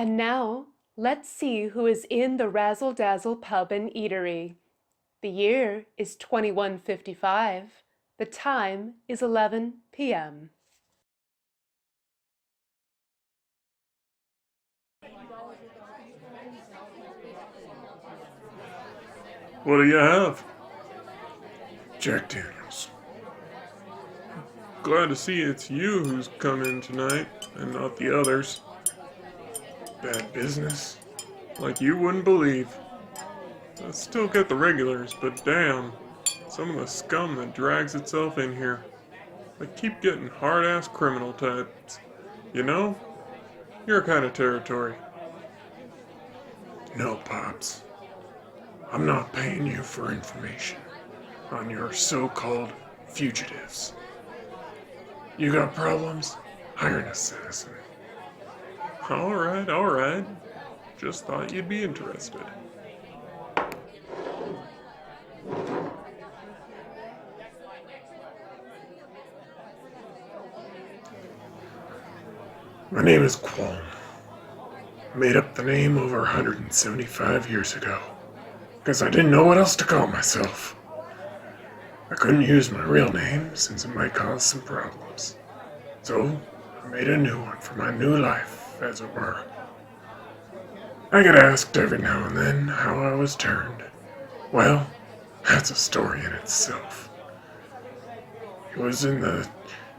And now, let's see who is in the Razzle Dazzle pub and eatery. The year is 2155. The time is 11 p.m. What do you have? Jack Daniels. Glad to see it's you who's come in tonight and not the others. Bad business? Like you wouldn't believe. I still get the regulars, but damn, some of the scum that drags itself in here. I keep getting hard-ass criminal types. You know, your kind of territory. No, Pops. I'm not paying you for information on your so-called fugitives. You got problems? Hire an assassin. Alright. Just thought you'd be interested. My name is Kwalnn. Made up the name over 175 years ago, because I didn't know what else to call myself. I couldn't use my real name since it might cause some problems. So, I made a new one for my new life, as it were. I get asked every now and then how I was turned. Well, that's a story in itself. It was in the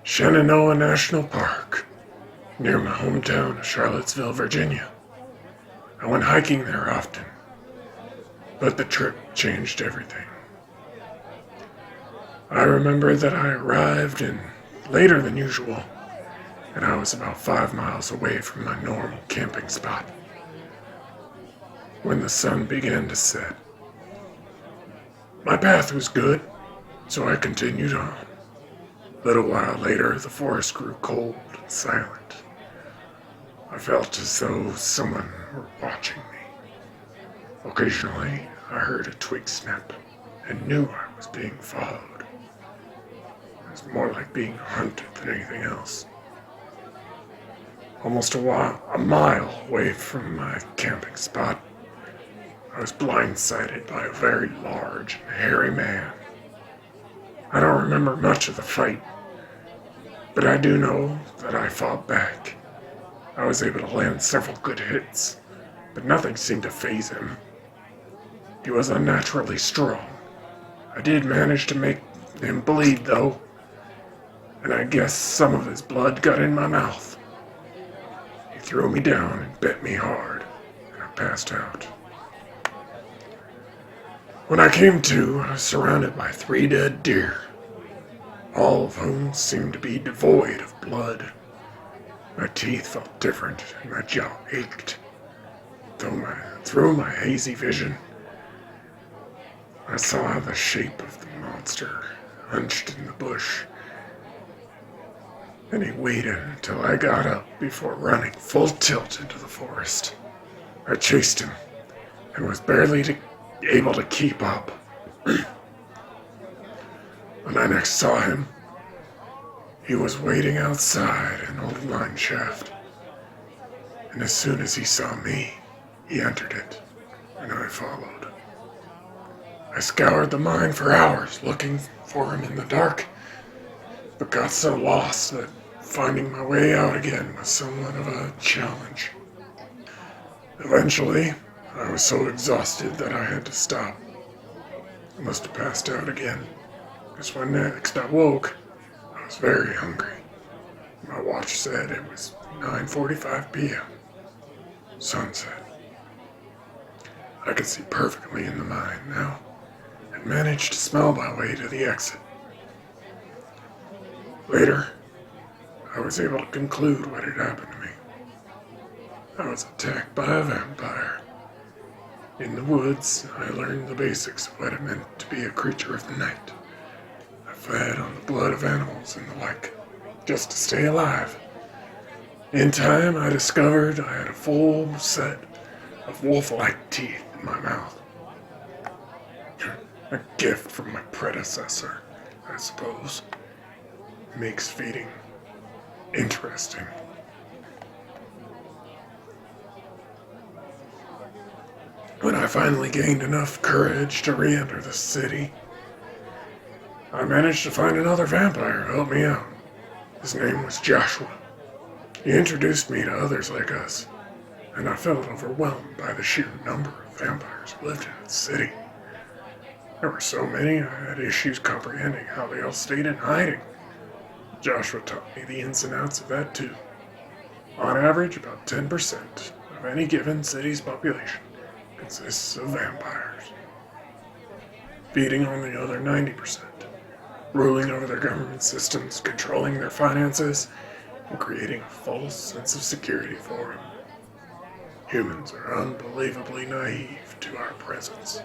Shenandoah National Park, near my hometown of Charlottesville, Virginia. I went hiking there often, but the trip changed everything. I remember that I arrived in later than usual, and I was about 5 miles away from my normal camping spot when the sun began to set. My path was good, so I continued on. A little while later, the forest grew cold and silent. I felt as though someone were watching me. Occasionally, I heard a twig snap and knew I was being followed. It was more like being hunted than anything else. Almost a mile away from my camping spot, I was blindsided by a very large and hairy man. I don't remember much of the fight, but I do know that I fought back. I was able to land several good hits, but nothing seemed to faze him. He was unnaturally strong. I did manage to make him bleed, though, and I guess some of his blood got in my mouth. He threw me down and bit me hard, and I passed out. When I came to, I was surrounded by 3 dead deer, all of whom seemed to be devoid of blood. My teeth felt different, and my jaw ached. Through my hazy vision, I saw the shape of the monster hunched in the bush, and he waited until I got up before running full tilt into the forest. I chased him, and was barely able to keep up. When I next saw him, he was waiting outside an old mine shaft, and as soon as he saw me, he entered it, and I followed. I scoured the mine for hours looking for him in the dark, but got so lost that finding my way out again was somewhat of a challenge. Eventually, I was so exhausted that I had to stop. I must have passed out again, because when next I woke, I was very hungry. My watch said it was 9:45 p.m. Sunset. I could see perfectly in the mine now, and managed to smell my way to the exit. Later, I was able to conclude what had happened to me. I was attacked by a vampire. In the woods, I learned the basics of what it meant to be a creature of the night. I fed on the blood of animals and the like, just to stay alive. In time, I discovered I had a full set of wolf-like teeth in my mouth. A gift from my predecessor, I suppose. Makes feeding interesting. When I finally gained enough courage to re-enter the city, I managed to find another vampire to help me out. His name was Joshua. He introduced me to others like us, and I felt overwhelmed by the sheer number of vampires who lived in the city. There were so many, I had issues comprehending how they all stayed in hiding. Joshua taught me the ins and outs of that too. On average, about 10% of any given city's population consists of vampires, feeding on the other 90%, ruling over their government systems, controlling their finances, and creating a false sense of security for them. Humans are unbelievably naive to our presence.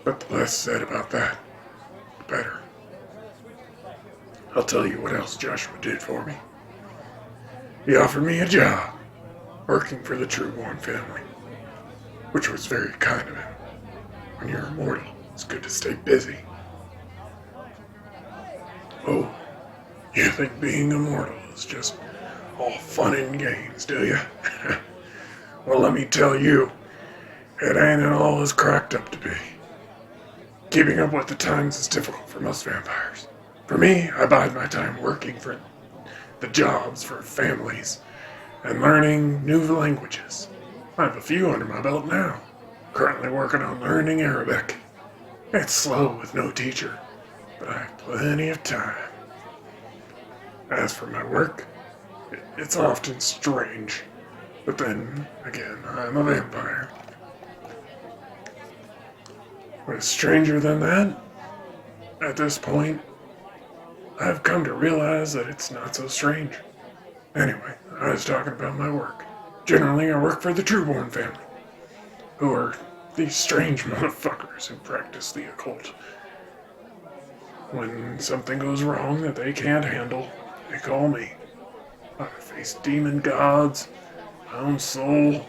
But the less said about that, the better. I'll tell you what else Joshua did for me. He offered me a job, working for the Trueborn family, which was very kind of him. When you're immortal, it's good to stay busy. Oh, you think being immortal is just all fun and games, do you? Well, let me tell you, it ain't at all as cracked up to be. Keeping up with the times is difficult for most vampires. For me, I bide my time working for the jobs for families and learning new languages. I have a few under my belt now. Currently working on learning Arabic. It's slow with no teacher, but I have plenty of time. As for my work, it's often strange, but then again, I'm a vampire. What is stranger than that? At this point, I've come to realize that it's not so strange. Anyway, I was talking about my work. Generally, I work for the Trueborn family, who are these strange motherfuckers who practice the occult. When something goes wrong that they can't handle, they call me. I face demon gods, my own soul,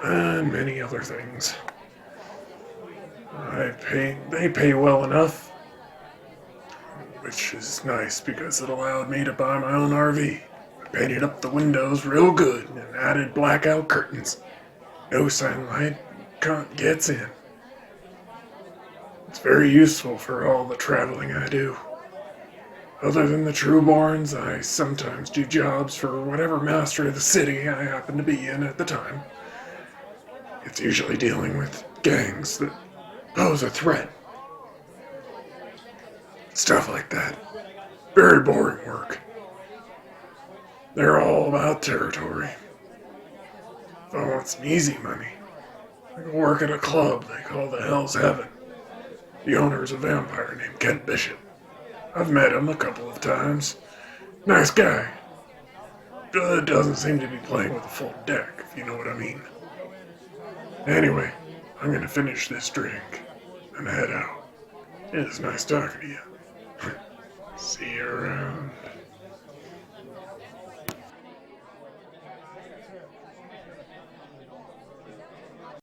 and many other things. They pay well enough, which is nice because it allowed me to buy my own RV. I painted up the windows real good and added blackout curtains. No sunlight gets in. It's very useful for all the traveling I do. Other than the Trueborns, I sometimes do jobs for whatever master of the city I happen to be in at the time. It's usually dealing with gangs that pose a threat. Stuff like that. Very boring work. They're all about territory. If I want some easy money, I go work at a club they call the Hell's Heaven. The owner is a vampire named Kent Bishop. I've met him a couple of times. Nice guy. Doesn't seem to be playing with a full deck, if you know what I mean. Anyway, I'm gonna finish this drink and head out. It was nice talking to you. See you around.